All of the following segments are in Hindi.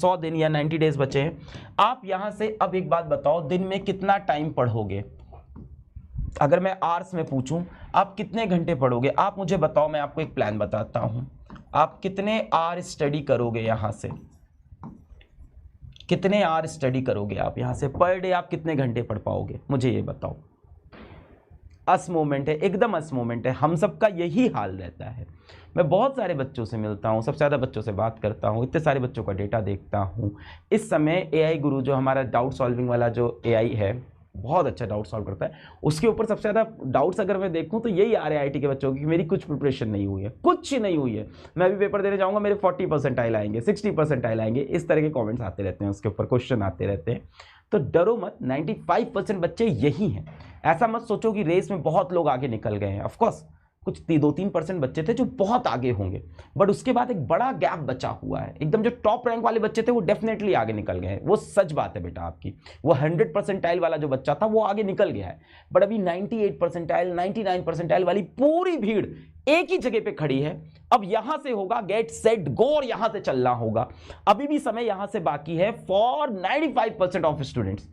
100 दिन या 90 डेज बचे हैं। आप यहां से अब एक बात बताओ, दिन में कितना टाइम पढ़ोगे? अगर मैं आवर्स में पूछूं आप कितने घंटे पढ़ोगे, आप मुझे बताओ। मैं आपको एक प्लान बताता हूं, आप कितने आवर स्टडी करोगे यहां से, कितने आवर स्टडी करोगे आप यहां से, पर डे आप कितने घंटे पढ़ पाओगे, मुझे ये बताओ। अस मोमेंट है, एकदम अस मोमेंट है, हम सबका यही हाल रहता है। मैं बहुत सारे बच्चों से मिलता हूँ, सबसे ज़्यादा बच्चों से बात करता हूँ, इतने सारे बच्चों का डेटा देखता हूँ। इस समय एआई गुरु जो हमारा डाउट सॉल्विंग वाला जो एआई है, बहुत अच्छा डाउट सॉल्व करता है, उसके ऊपर सबसे ज़्यादा डाउट्स अगर मैं देखूँ तो यही आ रहे हैं आईटी के बच्चों की कि मेरी कुछ प्रिपरेशन नहीं हुई है, कुछ नहीं हुई है, मैं अभी पेपर देने जाऊँगा मेरे 40 परसेंटाइल आएंगे, 60 परसेंटाइल आएंगे, इस तरह के कॉमेंट्स आते रहते हैं, उसके ऊपर क्वेश्चन आते रहते हैं। तो डरो मत, 95% बच्चे यही हैं। ऐसा मत सोचो कि रेस में बहुत लोग आगे निकल गए हैं। ऑफ कोर्स कुछ 2-3% बच्चे थे जो बहुत आगे होंगे, बट उसके बाद एक बड़ा गैप बचा हुआ है। एकदम जो टॉप रैंक वाले बच्चे थे वो डेफिनेटली आगे निकल गए हैं, वो सच बात है बेटा आपकी। वो 100 परसेंटाइल वाला जो बच्चा था वो आगे निकल गया है, बट अभी 98 परसेंटाइल 99 परसेंटाइल वाली पूरी भीड़ एक ही जगह पे खड़ी है। अब यहां से होगा गेट सेट गो और यहां से चलना होगा। अभी भी समय यहां से बाकी है फॉर 95% ऑफ स्टूडेंट्स।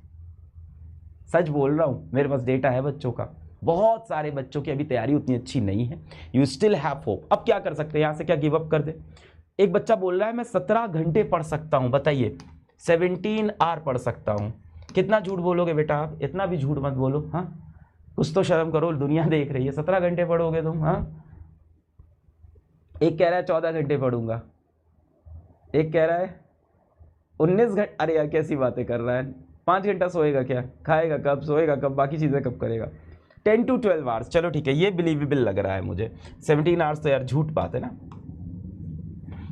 सच बोल रहा हूं, मेरे पास डेटा है बच्चों का, बहुत सारे बच्चों की अभी तैयारी उतनी अच्छी नहीं है। You still have hope. अब क्या कर सकते हैं, यहां से क्या गिव अप कर दे? एक बच्चा बोल रहा है मैं 17 घंटे पढ़ सकता हूं, बताइए 17 आवर पढ़ सकता हूं। कितना झूठ बोलोगे बेटा आप, इतना भी झूठ मत बोलो। हाँ, कुछ तो शर्म करो, दुनिया देख रही है। 17 घंटे पढ़ोगे तुम? हाँ, एक कह रहा है 14 घंटे पढ़ूंगा, एक कह रहा है 19 घंटे। अरे यार कैसी बातें कर रहा है, 5 घंटा सोएगा क्या, खाएगा कब, सोएगा कब, बाकी चीज़ें कब करेगा? 10 to 12 आवर्स, चलो ठीक है, ये बिलीवेबल लग रहा है मुझे। 17 आवर्स तो यार झूठ बात है ना।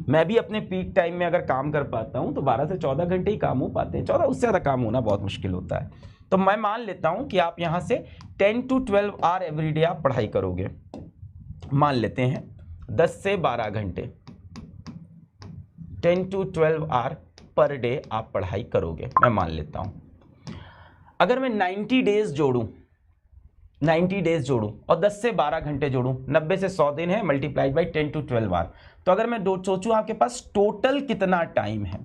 मैं भी अपने पीक टाइम में अगर काम कर पाता हूँ तो 12 से 14 घंटे ही काम हो पाते हैं, 14 उससे ज़्यादा काम होना बहुत मुश्किल होता है। तो मैं मान लेता हूँ कि आप यहाँ से 10 to 12 आवर एवरीडे आप पढ़ाई करोगे। मान लेते हैं 10 से 12 घंटे, 10 to 12 आवर पर डे आप पढ़ाई करोगे, मैं मान लेता हूँ। अगर मैं 90 डेज जोड़ूं, 90 डेज जोड़ूं और 10 से 12 घंटे जोड़ूं, 90 से 100 दिन है, मल्टीप्लाइड बाई 10 to 12 आवर, तो अगर मैं सोचूं आपके पास टोटल कितना टाइम है,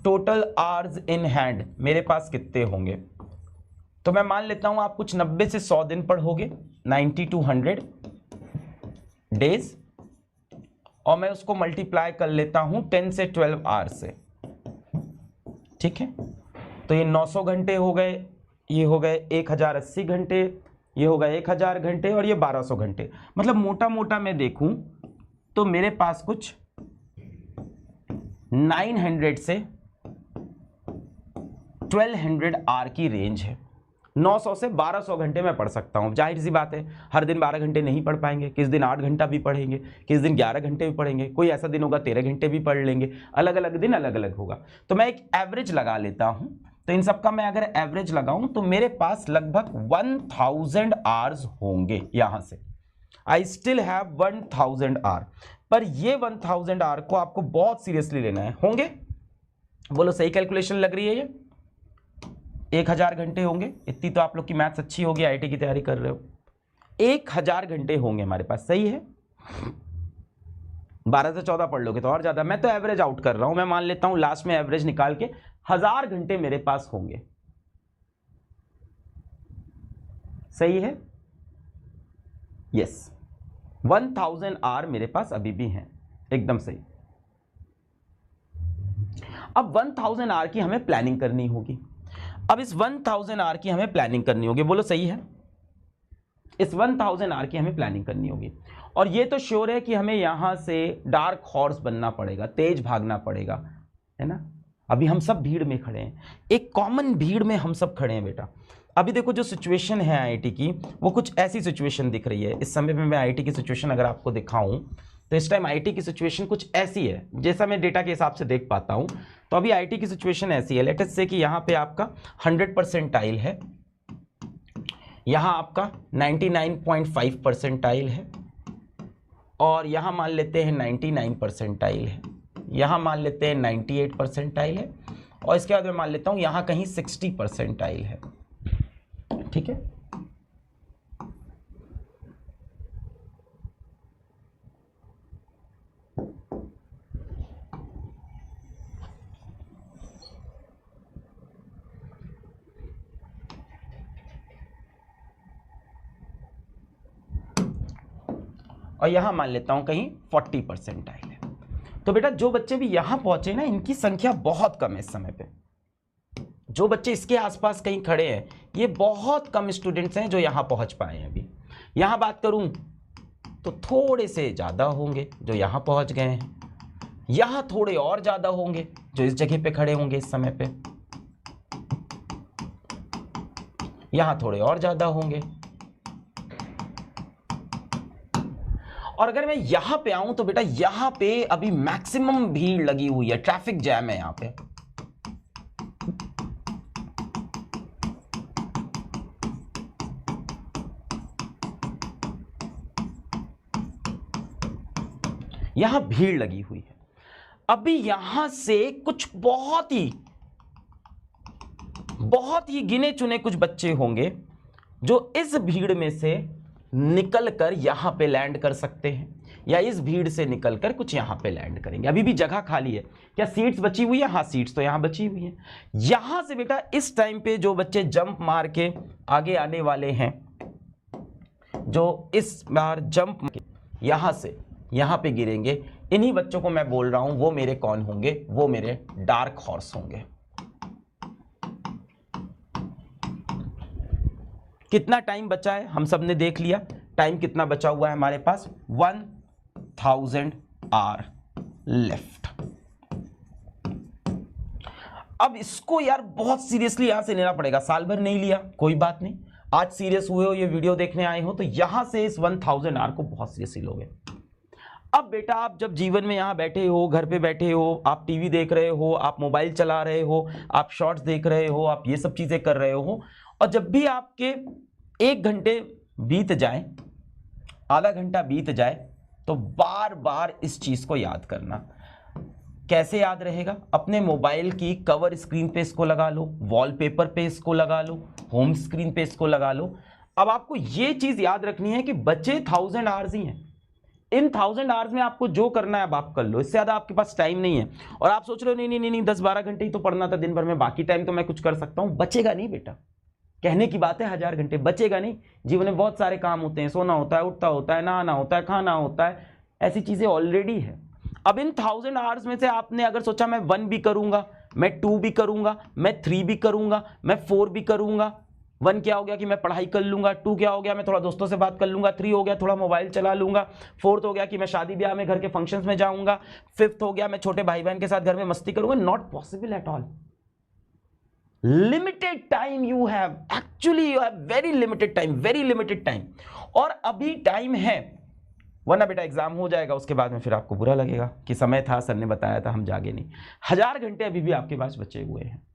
टोटल आवर्स इन हैंड मेरे पास कितने होंगे, तो मैं मान लेता हूं आप कुछ 90 से 100 दिन पढ़ोगे, 90 to 100 डेज, और मैं उसको मल्टीप्लाई कर लेता हूं 10 से 12 आवर्स से। ठीक है, तो ये 900 घंटे हो गए, ये हो गए 1080 घंटे, ये हो गए 1000 घंटे, और ये 1200 घंटे। मतलब मोटा मोटा मैं देखूं तो मेरे पास कुछ 900 से 1200 आवर की रेंज है। 900 से 1200 घंटे मैं पढ़ सकता हूं। जाहिर सी बात है हर दिन 12 घंटे नहीं पढ़ पाएंगे, किस दिन 8 घंटा भी पढ़ेंगे, किस दिन 11 घंटे भी पढ़ेंगे, कोई ऐसा दिन होगा 13 घंटे भी पढ़ लेंगे, अलग अलग दिन अलग अलग होगा। तो मैं एक एवरेज लगा लेता हूं, तो इन सब का मैं अगर एवरेज लगाऊं तो मेरे पास लगभग 1000 आवर्स होंगे। यहां से आई स्टिल हैव 1000 आवर, पर ये 1000 आवर को आपको बहुत सीरियसली लेना है। होंगे, बोलो सही कैलकुलेशन लग रही है ये? 1000 घंटे होंगे, इतनी तो आप लोग की मैथ्स अच्छी होगी, आईटी की तैयारी कर रहे हो। 1000 घंटे होंगे हमारे पास, सही है। 12 से 14 पढ़ लोगे तो और ज्यादा, मैं तो एवरेज आउट कर रहा हूं, मैं मान लेता हूं लास्ट में एवरेज निकाल के 1000 घंटे मेरे पास होंगे। सही है, यस, 1000 आवर मेरे पास अभी भी हैं, एकदम सही। अब 1000 आवर की हमें प्लानिंग करनी होगी। अब इस 1000 आवर की हमें प्लानिंग करनी होगी, बोलो सही है? इस 1000 आवर की हमें प्लानिंग करनी होगी, और ये तो श्योर है कि हमें यहां से डार्क हॉर्स बनना पड़ेगा, तेज भागना पड़ेगा, है ना। अभी हम सब भीड़ में खड़े हैं, एक कॉमन भीड़ में हम सब खड़े हैं बेटा। अभी देखो जो सिचुएशन है आईआईटी की, वो कुछ ऐसी सिचुएशन दिख रही है। इस समय में मैं आईआईटी की सिचुएशन अगर आपको दिखाऊं तो इस टाइम आईआईटी की सिचुएशन कुछ ऐसी है, जैसा मैं डेटा के हिसाब से देख पाता हूं। तो अभी आईआईटी की सिचुएशन ऐसी है, लेट अस से कि यहाँ पे आपका 100 परसेंटाइल है, यहाँ आपका 99.5 परसेंटाइल है, और यहाँ मान लेते हैं 99 परसेंटाइल है, यहाँ मान लेते हैं 98 परसेंटाइल है, और इसके बाद मैं मान लेता हूँ यहाँ कहीं 60 परसेंटाइल है। ठीक है, और यहाँ मान लेता हूँ कहीं 40 परसेंटाइल है। तो बेटा जो बच्चे भी यहाँ पहुँचे ना, इनकी संख्या बहुत कम है इस समय पे। जो बच्चे इसके आसपास कहीं खड़े हैं, ये बहुत कम स्टूडेंट्स हैं जो यहाँ पहुँच पाए हैं। अभी यहाँ बात करूँ तो थोड़े से ज़्यादा होंगे जो यहाँ पहुँच गए हैं, यहाँ थोड़े और ज़्यादा होंगे जो इस जगह पे खड़े होंगे इस समय पे, यहाँ थोड़े और ज़्यादा होंगे। और अगर मैं यहाँ पे आऊँ तो बेटा यहाँ पे अभी मैक्सिमम भीड़ लगी हुई है, ट्रैफिक जैम है यहाँ पे। यहां भीड़ लगी हुई है। अभी यहां से कुछ बहुत ही गिने चुने कुछ बच्चे होंगे जो इस भीड़ में से निकलकर यहां पे लैंड कर सकते हैं, या इस भीड़ से निकलकर कुछ यहां पे लैंड करेंगे। अभी भी जगह खाली है। क्या सीट्स बची हुई है? हाँ, सीट्स तो यहां बची हुई है। यहां से बेटा इस टाइम पे जो बच्चे जंप मार के आगे आने वाले हैं, जो इस बार जंप यहां से यहां पे गिरेंगे, इन्हीं बच्चों को मैं बोल रहा हूं वो मेरे कौन होंगे? वो मेरे डार्क हॉर्स होंगे। कितना टाइम बचा है हम सब ने देख लिया। टाइम कितना बचा हुआ है हमारे पास? 1000 आवर लेफ्ट। अब इसको यार बहुत सीरियसली यहां से लेना पड़ेगा। साल भर नहीं लिया कोई बात नहीं, आज सीरियस हुए हो, ये वीडियो देखने आए हो, तो यहां से इस 1000 आवर को बहुत सीरियसली लोगे। अब बेटा आप जब जीवन में यहां बैठे हो, घर पे बैठे हो, आप टीवी देख रहे हो, आप मोबाइल चला रहे हो, आप शॉर्ट्स देख रहे हो, आप ये सब चीजें कर रहे हो, और जब भी आपके 1 घंटे बीत जाए, आधा घंटा बीत जाए, तो बार बार इस चीज को याद करना। कैसे याद रहेगा? अपने मोबाइल की कवर स्क्रीन पे इसको लगा लो, वॉलपेपर पे इसको लगा लो, होम स्क्रीन पे इसको लगा लो। अब आपको ये चीज याद रखनी है कि बचे 1000 आवर्स ही हैं। इन 1000 आवर्स में आपको जो करना है अब आप कर लो, इससे ज्यादा आपके पास टाइम नहीं है। और आप सोच रहे हो नहीं 10-12 घंटे ही तो पढ़ना था दिन भर में, बाकी टाइम तो मैं कुछ कर सकता हूं। बचेगा नहीं बेटा, कहने की बात है 1000 घंटे बचेगा नहीं। जीवन में बहुत सारे काम होते हैं, सोना होता है, उठता होता है, नहाना होता है, खाना होता है, ऐसी चीजें ऑलरेडी है। अब इन 1000 आवर्स में से आपने अगर सोचा मैं 1 भी करूंगा, मैं 2 भी करूंगा, मैं 3 भी करूंगा, मैं 4 भी करूंगा। 1 क्या हो गया कि मैं पढ़ाई कर लूंगा, 2 क्या हो गया मैं थोड़ा दोस्तों से बात कर लूंगा, 3 हो गया थोड़ा मोबाइल चला लूंगा, 4th हो गया कि मैं शादी ब्याह में घर के फंक्शंस में जाऊंगा, 5th हो गया मैं छोटे भाई बहन के साथ घर में मस्ती करूंगा। Not possible at all. Limited time you have, actually you have very limited time, very limited time. और अभी टाइम है, वरना बेटा एग्जाम हो जाएगा, उसके बाद में फिर आपको बुरा लगेगा कि समय था, सर ने बताया था, हम जागे नहीं। 1000 घंटे अभी भी आपके पास बचे हुए हैं।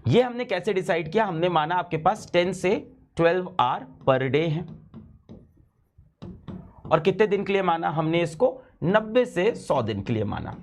ये हमने कैसे डिसाइड किया? हमने माना आपके पास 10 से 12 आवर पर डे है। और कितने दिन के लिए माना हमने इसको? 90 से 100 दिन के लिए माना।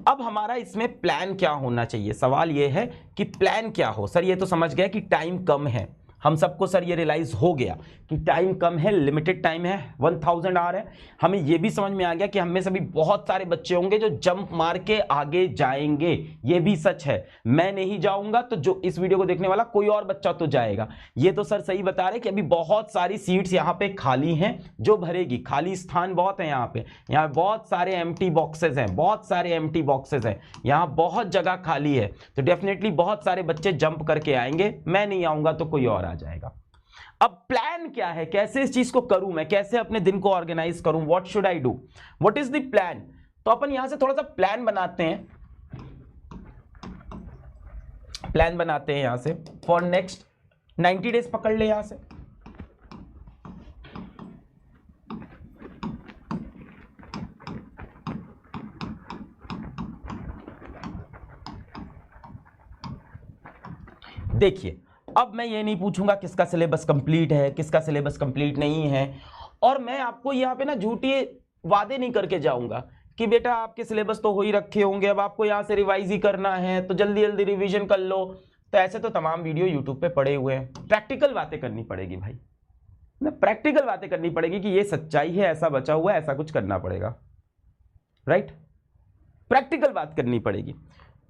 अब हमारा इसमें प्लान क्या होना चाहिए? सवाल यह है कि प्लान क्या हो। सर ये तो समझ गया कि टाइम कम है, हम सबको सर ये रियलाइज हो गया कि टाइम कम है, लिमिटेड टाइम है, 1000 आवर है। हमें ये भी समझ में आ गया कि हम में से भी बहुत सारे बच्चे होंगे जो जंप मार के आगे जाएंगे। ये भी सच है, मैं नहीं जाऊंगा तो जो इस वीडियो को देखने वाला कोई और बच्चा तो जाएगा। ये तो सर सही बता रहे कि अभी बहुत सारी सीट्स यहाँ पे खाली हैं जो भरेगी। खाली स्थान बहुत है यहाँ पे, यहाँ बहुत सारे एम्प्टी बॉक्सेस हैं, बहुत सारे एम्प्टी बॉक्सेस हैं, यहाँ बहुत जगह खाली है। तो डेफिनेटली बहुत सारे बच्चे जंप करके आएंगे, मैं नहीं आऊंगा तो कोई और आ जाएगा। अब प्लान क्या है? कैसे इस चीज को करूं मैं? कैसे अपने दिन को ऑर्गेनाइज करूं? What should I do? What is the plan? तो अपन यहां से थोड़ा सा प्लान बनाते हैं। प्लान बनाते हैं यहां से फॉर नेक्स्ट 90 डेज। पकड़ ले यहां से। देखिए, अब मैं ये नहीं पूछूंगा किसका सिलेबस कंप्लीट है, किसका सिलेबस कंप्लीट नहीं है, और मैं आपको यहाँ पे ना झूठी वादे नहीं करके जाऊंगा कि बेटा आपके सिलेबस तो हो ही रखे होंगे, अब आपको यहाँ से रिवाइज ही करना है तो जल्दी जल्दी रिवीजन कर लो। तो ऐसे तो तमाम वीडियो यूट्यूब पे पड़े हुए हैं। प्रैक्टिकल बातें करनी पड़ेगी भाई, ना प्रैक्टिकल बातें करनी पड़ेगी कि ये सच्चाई है, ऐसा बचा हुआ है, ऐसा कुछ करना पड़ेगा, राइट? प्रैक्टिकल बात करनी पड़ेगी।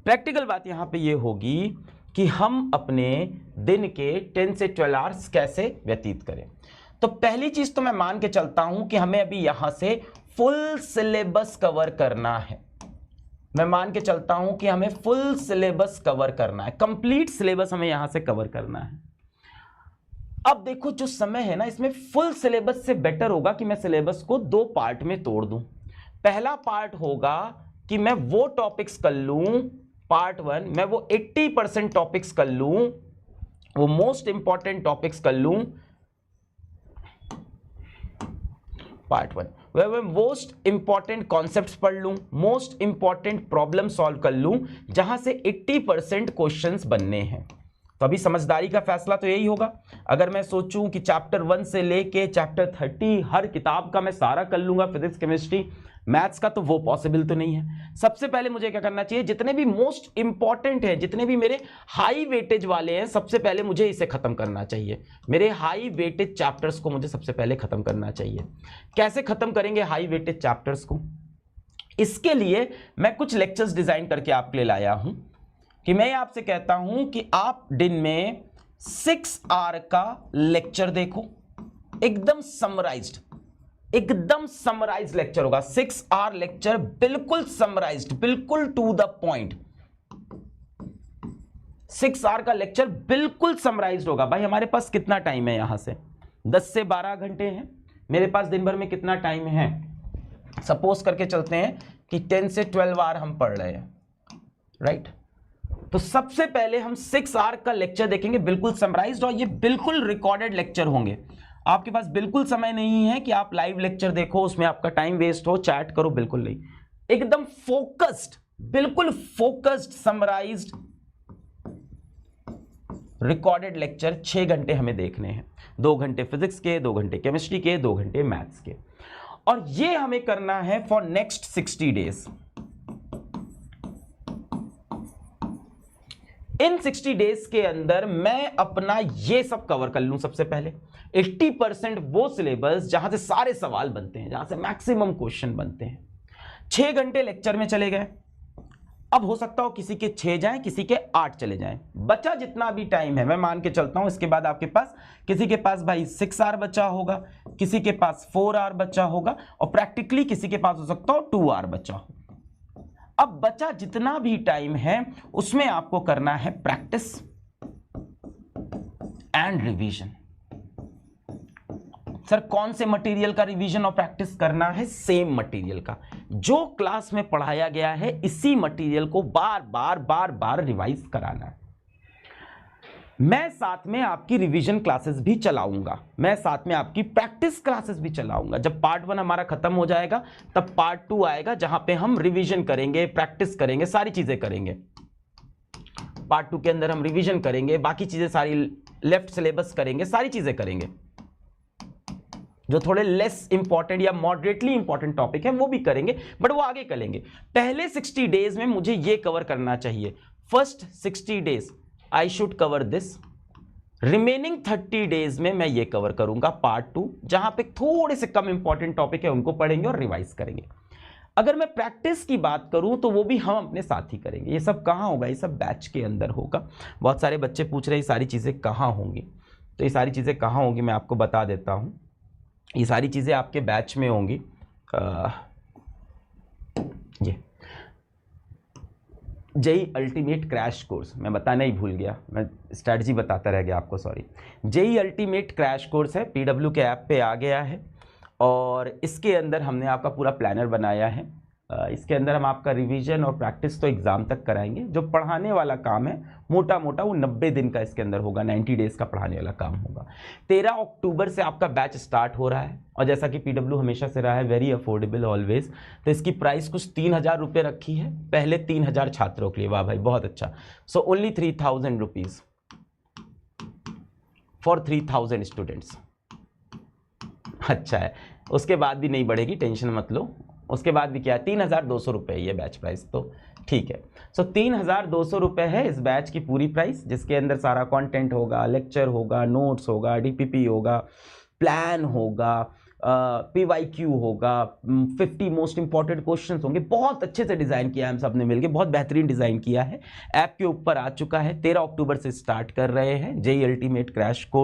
प्रैक्टिकल बात यहाँ पे ये होगी कि हम अपने दिन के 10 से 12 आवर्स कैसे व्यतीत करें। तो पहली चीज तो मैं मान के चलता हूं कि हमें अभी यहां से फुल सिलेबस कवर करना है। मैं मान के चलता हूं कि हमें फुल सिलेबस कवर करना है, कंप्लीट सिलेबस हमें यहां से कवर करना है। अब देखो जो समय है ना, इसमें फुल सिलेबस से बेटर होगा कि मैं सिलेबस को 2 पार्ट में तोड़ दूं। पहला पार्ट होगा कि मैं वो टॉपिक्स कर लूं, पार्ट 1 मैं वो 80% टॉपिक्स कर लूं, वो मोस्ट इंपॉर्टेंट टॉपिक्स कर लूं। पार्ट 1 मैं मोस्ट इंपॉर्टेंट कॉन्सेप्ट्स पढ़ लूं, मोस्ट इंपॉर्टेंट प्रॉब्लम सॉल्व कर लूं, जहां से 80% क्वेश्चंस बनने हैं। तो अभी समझदारी का फैसला तो यही होगा। अगर मैं सोचूं कि चैप्टर 1 से लेके चैप्टर 30 हर किताब का मैं सारा कर लूंगा, फिजिक्स केमिस्ट्री मैथ्स का, तो वो पॉसिबल तो नहीं है। सबसे पहले मुझे क्या करना चाहिए, जितने भी मोस्ट इंपॉर्टेंट हैं, जितने भी मेरे हाई वेटेज वाले हैं, सबसे पहले मुझे इसे खत्म करना चाहिए। मेरे हाई वेटेज चैप्टर्स को मुझे सबसे पहले खत्म करना चाहिए। कैसे खत्म करेंगे हाई वेटेज चैप्टर्स को? इसके लिए मैं कुछ लेक्चर्स डिजाइन करके आपके लिए लाया हूं कि मैं आपसे कहता हूं कि आप दिन में 6 आवर का लेक्चर देखो, एकदम समराइज्ड लेक्चर होगा। 6 आवर लेक्चर बिल्कुल समराइज्ड, बिल्कुल टू द पॉइंट। 6 आवर का लेक्चर बिल्कुल समराइज्ड होगा। भाई हमारे पास कितना टाइम है, यहां से 10 से 12 घंटे हैं। मेरे पास दिन भर में कितना टाइम है? सपोज करके चलते हैं कि 10 से 12 आवर हम पढ़ रहे हैं, राइट? तो सबसे पहले हम 6 आवर का लेक्चर देखेंगे, बिल्कुल समराइज्ड, और ये बिल्कुल रिकॉर्डेड लेक्चर होंगे। आपके पास बिल्कुल समय नहीं है कि आप लाइव लेक्चर देखो, उसमें आपका टाइम वेस्ट हो, चैट करो, बिल्कुल नहीं। एकदम फोकस्ड, बिल्कुल फोकस्ड, समराइज्ड रिकॉर्डेड लेक्चर 6 घंटे हमें देखने हैं। 2 घंटे फिजिक्स के, 2 घंटे केमिस्ट्री के, 2 घंटे मैथ्स के। और ये हमें करना है for next 60 days. In 60 days के अंदर मैं अपना ये सब कवर कर लूं। सबसे पहले 80% वो सिलेबस जहां से सारे सवाल बनते हैं, जहां से मैक्सिमम क्वेश्चन बनते हैं। 6 घंटे लेक्चर में चले गए। अब हो सकता हो किसी के 6 जाएं, किसी के 8 चले जाएं। बचा जितना भी टाइम है, मैं मान के चलता हूं इसके बाद आपके पास, किसी के पास भाई 6 आवर बचा होगा, किसी के पास 4 आवर बचा होगा, और प्रैक्टिकली किसी के पास हो सकता हो 2 आवर बचा हो। अब बचा जितना भी टाइम है उसमें आपको करना है प्रैक्टिस एंड रिवीजन। सर कौन से मटेरियल का रिवीजन और प्रैक्टिस करना है? सेम मटेरियल का, जो क्लास में पढ़ाया गया है, इसी मटेरियल को बार बार रिवाइज कराना है। मैं साथ में आपकी रिवीजन क्लासेस भी चलाऊंगा, मैं साथ में आपकी प्रैक्टिस क्लासेस भी चलाऊंगा। जब पार्ट 1 हमारा खत्म हो जाएगा तब पार्ट 2 आएगा, जहां पे हम रिवीजन करेंगे, प्रैक्टिस करेंगे, सारी चीजें करेंगे। पार्ट 2 के अंदर हम रिवीजन करेंगे, बाकी चीजें सारी लेफ्ट सिलेबस करेंगे, सारी चीजें करेंगे। जो थोड़े लेस इंपॉर्टेंट या मॉडरेटली इंपॉर्टेंट टॉपिक है वो भी करेंगे, बट वो आगे करेंगे। पहले 60 डेज में मुझे ये कवर करना चाहिए। First 60 days I should cover this. Remaining 30 days में मैं ये कवर करूंगा पार्ट 2, जहां पे थोड़े से कम इंपॉर्टेंट टॉपिक है उनको पढ़ेंगे और रिवाइज करेंगे। अगर मैं प्रैक्टिस की बात करूं तो वो भी हम अपने साथ ही करेंगे। ये सब कहां होगा? ये सब बैच के अंदर होगा। बहुत सारे बच्चे पूछ रहे हैं ये सारी चीजें कहां होंगी, तो ये सारी चीजें कहां होंगी मैं आपको बता देता हूं। ये सारी चीजें आपके बैच में होंगी। ये जेई अल्टीमेट क्रैश कोर्स, मैं बताना ही भूल गया, मैं स्ट्रैटेजी बताता रह गया आपको, sorry. JEE ultimate crash course है, पीडब्ल्यू के ऐप पे आ गया है, और इसके अंदर हमने आपका पूरा प्लानर बनाया है। इसके अंदर हम आपका रिवीजन और प्रैक्टिस तो एग्जाम तक कराएंगे। जो पढ़ाने वाला काम है मोटा मोटा वो 90 दिन का इसके अंदर होगा, 90 डेज का पढ़ाने वाला काम होगा। 13 अक्टूबर से आपका बैच स्टार्ट हो रहा है, और जैसा कि पीडब्ल्यू हमेशा से रहा है वेरी अफोर्डेबल ऑलवेज, तो इसकी प्राइस कुछ 3000 रुपये रखी है पहले 3000 छात्रों के लिए। वाह भाई बहुत अच्छा। So only 3000 rupees for 3000 students. अच्छा है, उसके बाद भी नहीं बढ़ेगी, टेंशन मत लो। उसके बाद भी क्या है, 3200 रुपये ये बैच प्राइस, तो ठीक है। सो 3200 रुपये है इस बैच की पूरी प्राइस, जिसके अंदर सारा कंटेंट होगा, लेक्चर होगा, नोट्स होगा, डीपीपी होगा, प्लान होगा, पीवाईक्यू होगा, 50 मोस्ट इंपॉर्टेंट क्वेश्चंस होंगे। बहुत अच्छे से डिज़ाइन किया है हम सब ने मिलकर, बहुत बेहतरीन डिज़ाइन किया है। ऐप के ऊपर आ चुका है, 13 अक्टूबर से स्टार्ट कर रहे हैं जेई अल्टीमेट क्रैश कोर्स।